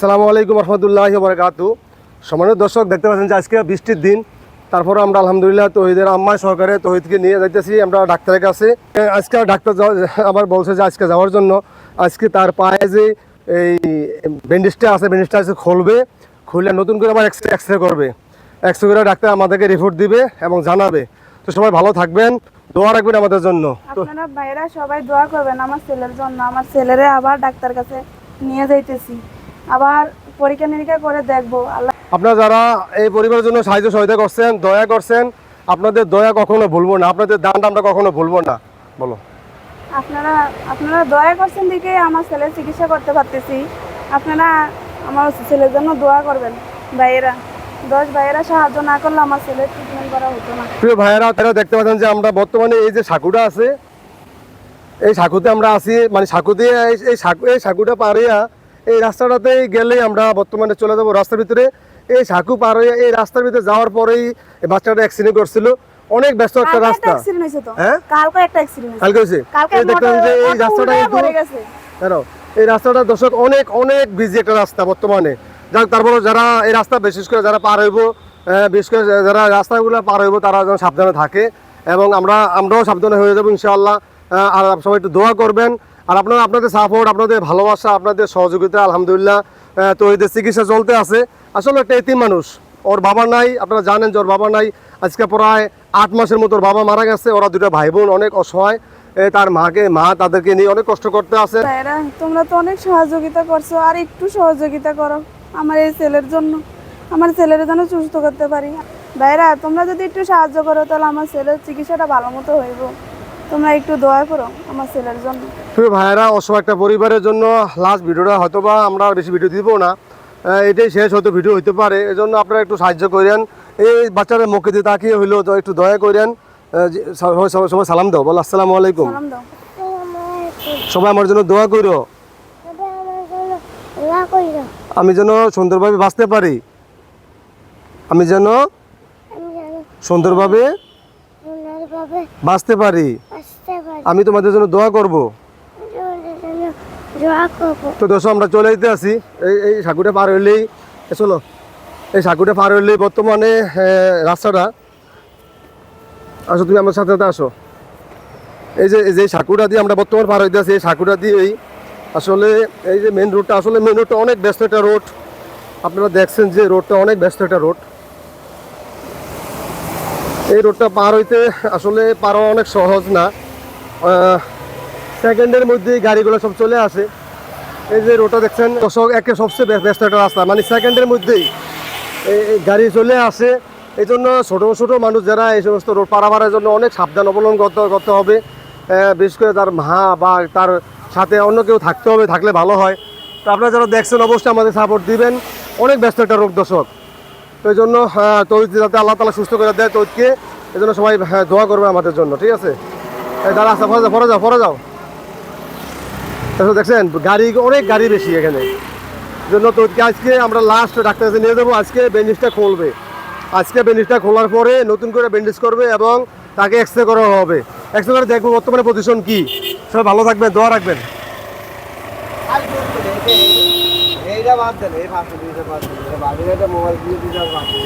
আসসালামু আলাইকুম রহমতুল্লাহি ওয়া বারাকাতুহু। সম্মানিত দর্শক, দেখতে পাচ্ছেন যে আজকে বৃষ্টির দিন, তারপরে আমরা আলহামদুলিল্লাহ তৌহিদের আম্মা সহকারে তৌহিদকে নিয়ে যাইতেছি আমরা ডাক্তারের কাছে। আজকে ডাক্তার আবার বলছে যে আজকে যাওয়ার জন্য। আজকে তার পায়ে যে এই ব্যান্ডেজটা আছে, ব্যান্ডেজটা আজকে খুলবে, খুলে নতুন করে আবার এক্সরে করবে। এক্সরে করে ডাক্তার আমাদেরকে রিপোর্ট দিবে এবং জানাবে। তো সবাই ভালো থাকবেন, দোয়া রাখবেন আমাদের জন্য। আপনারা ভাইরা সবাই দোয়া করবেন আমার ছেলের জন্য। আমার ছেলেরে আবার ডাক্তার কাছে নিয়ে যাইতেছি, আবার পরীক্ষা নিরীক্ষা করে দেখবো। আল্লাহ, আপনারা যারা এই পরিবারের জন্য সাহায্য সহায়তা করছেন, দয়া করছেন, আপনাদের দয়া কখনো ভুলবো না, আপনাদের দানটা আমরা কখনো ভুলবো না। বলো। আপনারা দয়া করছেন দিকে আমার ছেলের চিকিৎসা করতে পারতেছি। আপনারা আমার ছেলের জন্য দোয়া করবেন ভাইয়েরা। 10 ভাইয়েরা সাহায্য না করলে আমার ছেলের ট্রিটমেন্ট করা হতো না। প্রিয় ভাইয়েরা, তারা দেখতে পাচ্ছেন যে আমরা বর্তমানে এই যে সাঁকুটা আছে, এই সাঁকুতে আমরা আছি, মানে সাঁকু দিয়ে এই সাঁকুটা পারিয়া এই রাস্তাটাতে গেলে আমরা বর্তমানে চলে যাবো রাস্তার ভিতরে। এই সাঁকু পার হয়ে এই রাস্তার ভিতরে যাওয়ার পরেই এই বাচ্চাটা অ্যাক্সিডেন্ট করছিল। অনেক ব্যস্ত একটা রাস্তা। হ্যাঁ, কালকে একটা অ্যাক্সিডেন্ট হয়েছে। কালকে হয়েছে। এই দেখতেন যে এই রাস্তাটা কিন্তু এই রাস্তাটা দর্শক অনেক অনেক বিজি একটা রাস্তা বর্তমানে। যাক, তারপরে যারা এই রাস্তা বিশেষ করে যারা পার হইব, বিশেষ করে যারা রাস্তাগুলো পার হইব, তারা যেন সাবধানে থাকে এবং আমরাও সাবধানে হয়ে যাবো ইনশাআল্লাহ। আর সবাই একটু দোয়া করবেন। আর আপনাদের সাপোর্ট, আপনাদের ভালোবাসা, আপনাদের সহযোগিতা আলহামদুলিল্লাহ তো এদের চিকিৎসা চলতে আছে। আসলে একটা এতিম মানুষ, ওর বাবা নাই, আপনারা জানেন যে ওর বাবা নাই। আজকে প্রায় 8 মাসের মতো ওর বাবা মারা গেছে। ওরা 2 ভাই বোন অনেক অসহায়, তার মা তাদেরকে নিয়ে অনেক কষ্ট করতে আছে। তোমরা তো অনেক সহযোগিতা করছো, আর একটু সহযোগিতা করো আমার এই ছেলের জন্য, আমার ছেলের জন্য সুস্থ করতে পারি। ভাইরা, তোমরা যদি একটু সাহায্য করো তাহলে আমার ছেলের চিকিৎসাটা ভালো মতো হইব। তোমরা একটু দয়া করো আমার ছেলের জন্য। প্রিয় ভাইয়েরা, অসহায় একটা পরিবারের জন্য লাস্ট ভিডিওটা হয়তো বা আমরা বেশি ভিডিও দিব না, এটাই শেষ হয়তো ভিডিও হইতে পারে। এই জন্য আপনারা একটু সাহায্য করেন। এই বাচ্চাদের মুখে দিয়ে তাকিয়ে হইলেও তো একটু দয়া করেন। সবাই সালাম দাও, বলো আসসালামু আলাইকুম। সবাই আমার জন্য দোয়া করো, আমি যেন সুন্দরভাবে বাঁচতে পারি, আমি যেন সুন্দরভাবে বাঁচতে পারি। আমি তোমাদের জন্য দোয়া করব। তো দোস্ত, আমরা চলে যেতে আসি। এই সাঁকুটা পার হইলেই চলো, এই সাঁকুটা পার হইলেই বর্তমানে রাস্তাটা। আসো, তুমি আমার সাথে আসো। এই যে সাঁকুটা দিয়ে আমরা বর্তমানে পার হইতে আছি, এই সাঁকুটা দিয়েই আসলে এই যে মেন রোডটা, আসলে মেন রোডটা অনেক ব্যস্ত একটা রোড। আপনারা দেখছেন যে রোডটা অনেক ব্যস্ত একটা রোড। এই রোডটা পার হইতে আসলে পার হওয়া অনেক সহজ না। সেকেন্ডের মধ্যেই গাড়িগুলো সব চলে আসে। এই যে রোডটা দেখছেন দর্শক, সবচেয়ে ব্যস্ত একটা রাস্তা, মানে সেকেন্ডের মধ্যেই এই গাড়ি চলে আসে। এই জন্য ছোটো ছোটো মানুষ যারা এই সমস্ত রোড পারাপারের জন্য অনেক সাবধান অবলম্বন করতে হবে। বিশেষ করে তার মা বা তার সাথে অন্য কেউ থাকতে হবে, থাকলে ভালো হয়। তো আপনারা যারা দেখছেন অবশ্যই আমাদের সাপোর্ট দিবেন। অনেক ব্যস্ত একটা রোগ দর্শক। তো এই জন্য তৌহিদ যাতে আল্লাহ তাআলা সুস্থ করে দেয় তৌহিদকে, এই জন্য সবাই দোয়া করবে আমাদের জন্য, ঠিক আছে? তারা আসা পরে যাও। দেখছেন অনেক গাড়ি বেশি এখানে। জন্য তৌহিদকে আজকে আমরা লাস্ট ডাক্তার কাছে নিয়ে যাবো। আজকে ব্যান্ডেজটা খুলবে, আজকে ব্যান্ডেজটা খোলার পরে নতুন করে ব্যান্ডেজ করবে এবং তাকে এক্সরে করা হবে। এক্সরে করে দেখবো বর্তমানে পজিশন কি। সবাই ভালো থাকবেন, দোয়া রাখবেন। এইটা বাদ দেন, এই ফাঁসে দিতে পারছেন, বাড়িতে মোবাইল দিয়ে দিতে পারছেন।